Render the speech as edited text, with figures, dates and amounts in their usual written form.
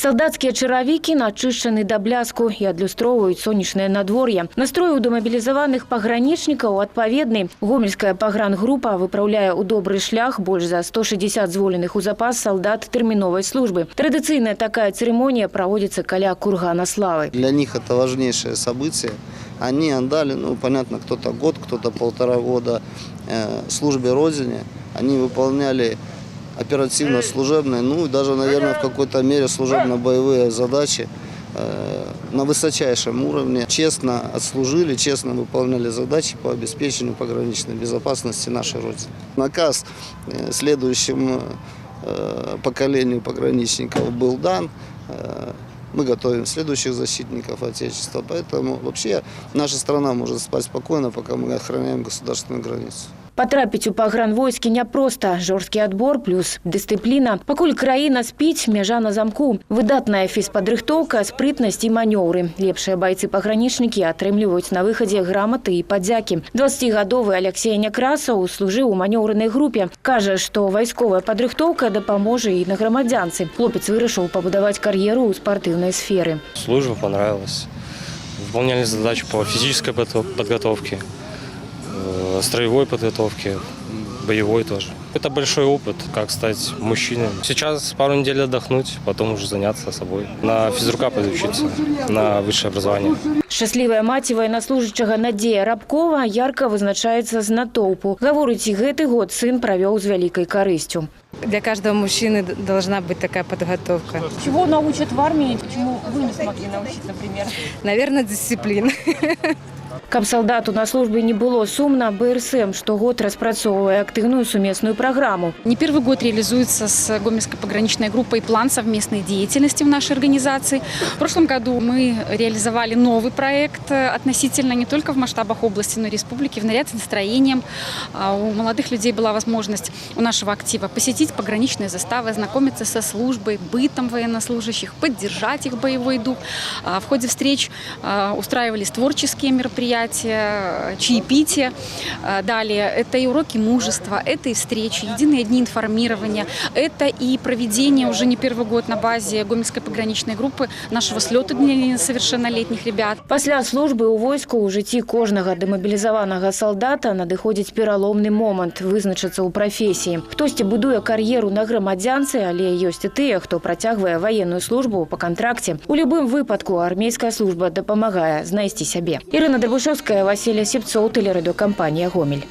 Салдацкія чаравікі начышчаны да бляску і адлюстроўваюць сонечнае надвор'е. Настрой у дэмабілізаваных пагранічнікаў адпаведны. Гомельская пагрангрупа выпраўляе ў добры шлях больш за 160 зволеных у запас солдат тэрміновай службы. Традыцыйная такая церемония проводится каля кургана славы. Для них это важнейшее событие. Они отдали, понятно, кто-то год, кто-то 1,5 года службе Родине. Они выполняли оперативно-служебные, и даже, наверное, в какой-то мере служебно-боевые задачи на высочайшем уровне. Честно отслужили, честно выполняли задачи по обеспечению пограничной безопасности нашей Родины. Наказ следующему поколению пограничников был дан. Мы готовим следующих защитников Отечества. Поэтому вообще наша страна может спать спокойно, пока мы охраняем государственную границу. Потрапіць у пагранвойскі няпроста. Жорсткі адбор плюс дысцыпліна. Пакуль краіна спіць, мяжа на замку. Выдатная фізпадрыхтоўка, спрытнасць і манёўры. Лепшыя байцы-пагранічнікі атрымліваюць на выхадзе граматы і падзякі. 20-гадовы Алексей Някрасаў служыў у манёўрнай групе. Кажа, што вайсковая падрыхтоўка дапаможа і на грамадзянцы. Хлопец вырашыў пабудаваць кар'еру ў спартыўнай сферы. Служба понравилась. Выполняли задачи по физической подготовке, строевой подготовке, боевой тоже. Это большой опыт, как стать мужчиной. Сейчас пару недель отдохнуть, потом уже заняться собой. На физрука подучиться, на высшее образование. Шчаслівая маці военнослужачага Надзея Рабкова ярко вызначаецца з натоўпу. Гаворыць, і гэты год сын правёў з вялікай карысцю. Для каждого мужчины должна быть такая подготовка. Чего научат в армии, чему вы не смогли научить, например? Наверное, дисциплина. Каб салдату на службе не было сумно, БРСМ штогод распрацоўвае актыўную сумесную программу. Не первый год реализуется с Гомельской пограничной группой план совместной деятельности в нашей организации. В прошлом году мы реализовали новый проект относительно не только в масштабах области, но и республики, в наряд с настроением. У молодых людей была возможность у нашего актива посетить пограничные заставы, ознакомиться со службой, бытом военнослужащих, поддержать их боевой дух. В ходе встреч устраивались творческие мероприятия, чаепития. Далее это и уроки мужества, это и встречи, единые дни информирования, это и проведение уже не первый год на базе Гомельской пограничной группы нашего слета для несовершеннолетних ребят. Пасля службы ў войску ў жыцці кожнага дэмабілізаванага салдата надыходзіць пераломны момант вызначыцца ў прафесіі. Хтосьці будуе кар'еру на грамадзянцы, але ёсць і тыя, хто працягвае ваенную службу па кантракце. У любым выпадку армейская служба дапамагае знайсці сябе. Ірына Драбушевская, Василий Сепцов, телерадиокомпания «Гомель».